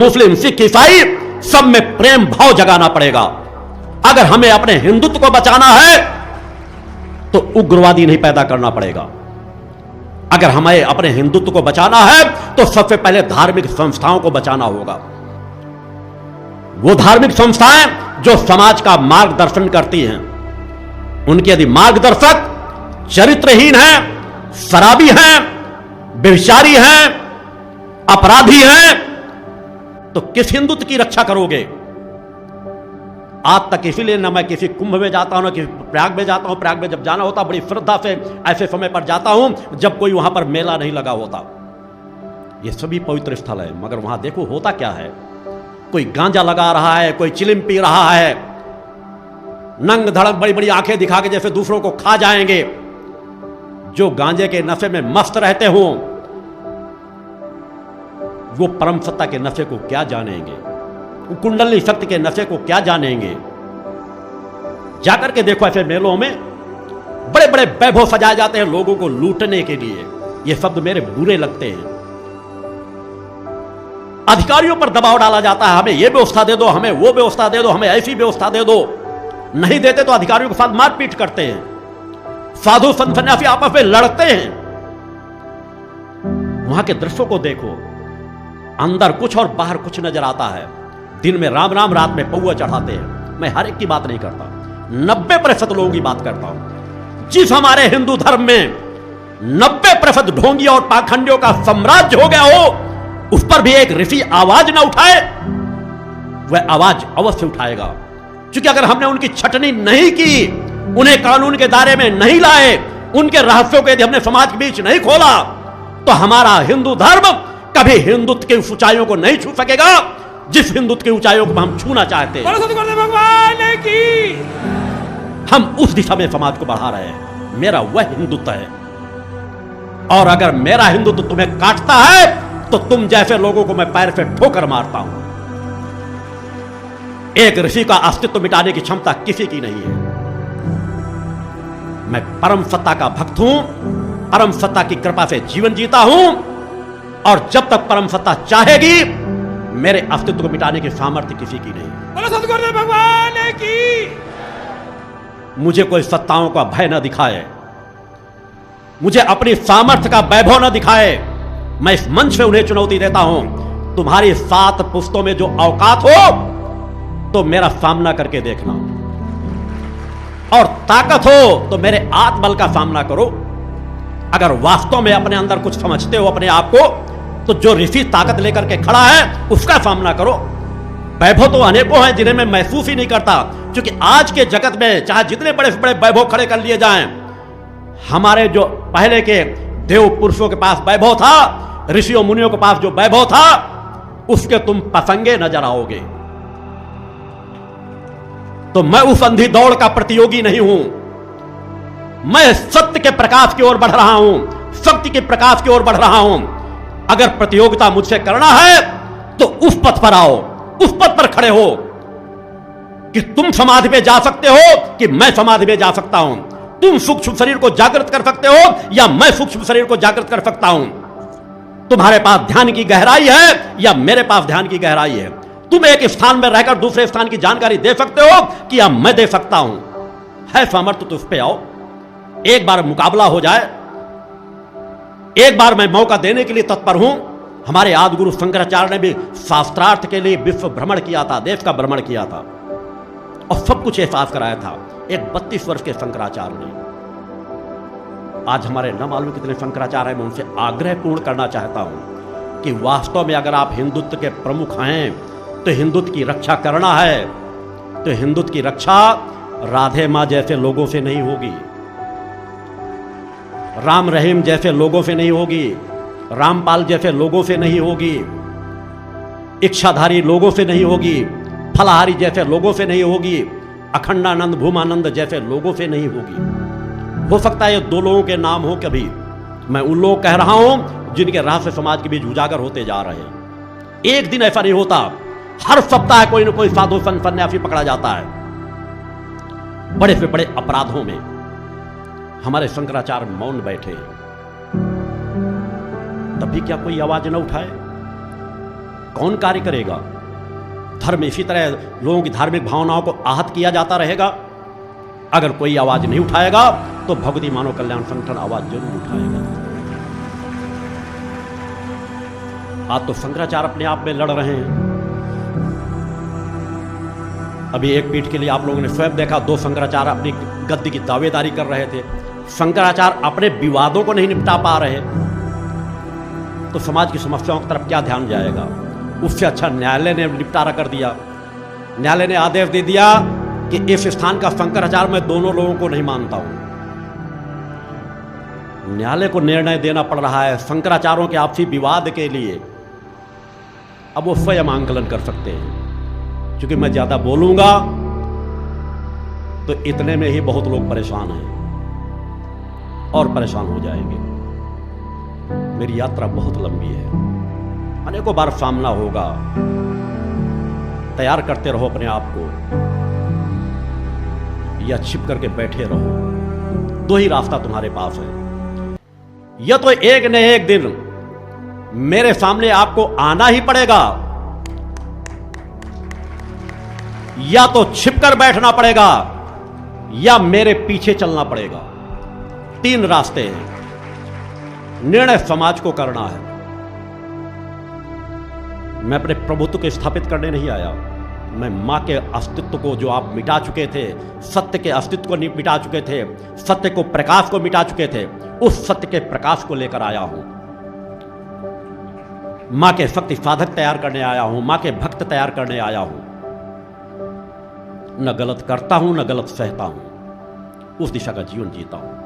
मुस्लिम, सिख, ईसाई, सब में प्रेम भाव जगाना पड़ेगा। अगर हमें अपने हिंदुत्व को बचाना है तो उग्रवादी नहीं पैदा करना पड़ेगा। अगर हमें अपने हिंदुत्व को बचाना है तो सबसे पहले धार्मिक संस्थाओं को बचाना होगा। वो धार्मिक संस्थाएं जो समाज का मार्गदर्शन करती हैं, उनके यदि मार्गदर्शक चरित्रहीन हैं, शराबी हैं, व्यभिचारी हैं, अपराधी हैं, तो किस हिंदुत्व की रक्षा करोगे? आज तक इसीलिए न मैं किसी कुंभ में जाता हूं, न किसी प्रयाग में जाता हूं। प्रयाग में जब जाना होता बड़ी श्रद्धा से ऐसे समय पर जाता हूं जब कोई वहां पर मेला नहीं लगा होता। ये सभी पवित्र स्थल है, मगर वहां देखो होता क्या है। कोई गांजा लगा रहा है, कोई चिलिम पी रहा है, नंग धड़क बड़ी बड़ी आंखें दिखा के जैसे दूसरों को खा जाएंगे। जो गांजे के नशे में मस्त रहते हो वो परम सत्ता के नशे को क्या जानेंगे, वो कुंडली शक्ति के नशे को क्या जानेंगे। जाकर के देखो ऐसे मेलों में बड़े बड़े वैभव सजाए जाते हैं लोगों को लूटने के लिए। ये शब्द मेरे बुरे लगते हैं। अधिकारियों पर दबाव डाला जाता है, हमें ये व्यवस्था दे दो, हमें वो व्यवस्था दे दो, हमें ऐसी व्यवस्था दे दो। नहीं देते तो अधिकारियों के साथ मारपीट करते हैं। साधु संत सन्यासी आपस में लड़ते हैं। वहां के दृश्यों को देखो, अंदर कुछ और बाहर कुछ नजर आता है। दिन में राम राम, रात में पौआ चढ़ाते हैं। मैं हर एक की बात नहीं करता, 90% लोगों की बात करता हूं। जिस हमारे हिंदू धर्म में 90% ढोंगी और पाखंडियों का साम्राज्य हो गया हो, उस पर भी एक ऋषि आवाज ना उठाए, वह आवाज अवश्य उठाएगा। क्योंकि अगर हमने उनकी छटनी नहीं की, उन्हें कानून के दायरे में नहीं लाए, उनके रहस्यों को यदि हमने समाज के बीच नहीं खोला, तो हमारा हिंदू धर्म कभी हिंदुत्व की ऊंचाइयों को नहीं छू सकेगा जिस हिंदुत्व की ऊंचाइयों को हम छूना चाहते हैं। भगवान की हम उस दिशा में समाज को बढ़ा रहे हैं। मेरा वह हिंदुत्व है। और अगर मेरा हिंदुत्व तुम्हें काटता है तो तुम जैसे लोगों को मैं पैर से ठोकर मारता हूं। एक ऋषि का अस्तित्व मिटाने की क्षमता किसी की नहीं है। मैं परम सत्ता का भक्त हूं, परम सत्ता की कृपा से जीवन जीता हूं, और जब तक परम सत्ता चाहेगी मेरे अस्तित्व को मिटाने की सामर्थ्य किसी की नहीं। सतगुरुदेव भगवान की मुझे कोई सत्ताओं का भय न दिखाए, मुझे अपनी सामर्थ्य का वैभव न दिखाए। मैं इस मंच पे उन्हें चुनौती देता हूं, तुम्हारी 7 पुस्तों में जो औकात हो तो मेरा सामना करके देखना, और ताकत हो तो मेरे आत्मबल का सामना करो। अगर वास्तव में अपने अंदर कुछ समझते हो अपने आप को, तो जो ऋषि ताकत लेकर के खड़ा है उसका सामना करो। वैभव तो अनेकों हैं जिन्हें मैं महसूस ही नहीं करता, क्योंकि आज के जगत में चाहे जितने बड़े बड़े वैभव खड़े कर लिए जाएं, हमारे जो पहले के देव पुरुषों के पास वैभव था, ऋषियों मुनियों के पास जो वैभव था, उसके तुम पसंगे नजर आओगे। तो मैं उस अंधी दौड़ का प्रतियोगी नहीं हूं। मैं सत्य के प्रकाश की ओर बढ़ रहा हूं, शक्ति के प्रकाश की ओर बढ़ रहा हूं। अगर प्रतियोगिता मुझसे करना है तो उस पथ पर आओ, उस पथ पर खड़े हो कि तुम समाधि में जा सकते हो कि मैं समाधि में जा सकता हूं। तुम सूक्ष्म शरीर को जागृत कर सकते हो या मैं सूक्ष्म शरीर को जागृत कर सकता हूं। तुम्हारे पास ध्यान की गहराई है या मेरे पास ध्यान की गहराई है। तुम एक स्थान में रहकर दूसरे स्थान की जानकारी दे सकते हो कि या मैं दे सकता हूं। है सामर्थ्य तो उस पे आओ, एक बार मुकाबला हो जाए। एक बार मैं मौका देने के लिए तत्पर हूं। हमारे आदि गुरु शंकराचार्य ने भी शास्त्रार्थ के लिए विश्व भ्रमण किया था, देश का भ्रमण किया था, और सब कुछ एहसास कराया था एक 32 वर्ष के शंकराचार्य ने। आज हमारे न मालूम कितने शंकराचार्य हैं। मैं उनसे आग्रह पूर्ण करना चाहता हूं कि वास्तव में अगर आप हिंदुत्व के प्रमुख हैं तो हिंदुत्व की रक्षा करना है, तो हिंदुत्व की रक्षा राधे मां जैसे लोगों से नहीं होगी, राम रहीम जैसे लोगों से नहीं होगी, रामपाल जैसे लोगों से नहीं होगी, इच्छाधारी लोगों से नहीं होगी, फलाहारी जैसे लोगों से नहीं होगी, अखंडानंद भूमानंद जैसे लोगों से नहीं होगी। हो सकता है ये 2 लोगों के नाम हो कभी। मैं उन लोग कह रहा हूं जिनके रहस्य समाज के बीच उजागर होते जा रहे हैं। एक दिन ऐसा नहीं होता, हर सप्ताह कोई न कोई साधु संत सन्यासी पकड़ा जाता है बड़े से बड़े अपराधों में। हमारे शंकराचार्य मौन बैठे, तभी क्या कोई आवाज न उठाए? कौन कार्य करेगा? धर्म इसी तरह लोगों की धार्मिक भावनाओं को आहत किया जाता रहेगा। अगर कोई आवाज नहीं उठाएगा तो भगवती मानव कल्याण संगठन आवाज जरूर उठाएगा। आज तो शंकराचार्य अपने आप में लड़ रहे हैं। अभी एक पीठ के लिए आप लोगों ने स्वयं देखा, 2 शंकराचार्य अपनी गद्दी की दावेदारी कर रहे थे। शंकराचार्य अपने विवादों को नहीं निपटा पा रहे तो समाज की समस्याओं की तरफ क्या ध्यान जाएगा? उससे अच्छा न्यायालय ने निपटारा कर दिया। न्यायालय ने आदेश दे दिया कि इस स्थान का शंकराचार्य मैं दोनों लोगों को नहीं मानता हूं। न्यायालय को निर्णय देना पड़ रहा है शंकराचार्यों के आपसी विवाद के लिए। अब वो स्वयं आंकलन कर सकते हैं, क्योंकि मैं ज्यादा बोलूंगा तो इतने में ही बहुत लोग परेशान हैं और परेशान हो जाएंगे। मेरी यात्रा बहुत लंबी है, अनेकों बार सामना होगा। तैयार करते रहो अपने आप को, या छिप करके बैठे रहो। 2 ही रास्ता तुम्हारे पास है। या तो एक न एक दिन मेरे सामने आपको आना ही पड़ेगा, या तो छिपकर बैठना पड़ेगा, या मेरे पीछे चलना पड़ेगा। 3 रास्ते हैं। निर्णय समाज को करना है। मैं अपने प्रभुत्व को स्थापित करने नहीं आया। मैं मां के अस्तित्व को, जो आप मिटा चुके थे, सत्य के अस्तित्व को मिटा चुके थे, सत्य को प्रकाश को मिटा चुके थे, उस सत्य के प्रकाश को लेकर आया हूं। मां के शक्ति साधक तैयार करने आया हूं, मां के भक्त तैयार करने आया हूं। न गलत करता हूं, न गलत सहता हूं, उस दिशा का जीवन जीता हूं।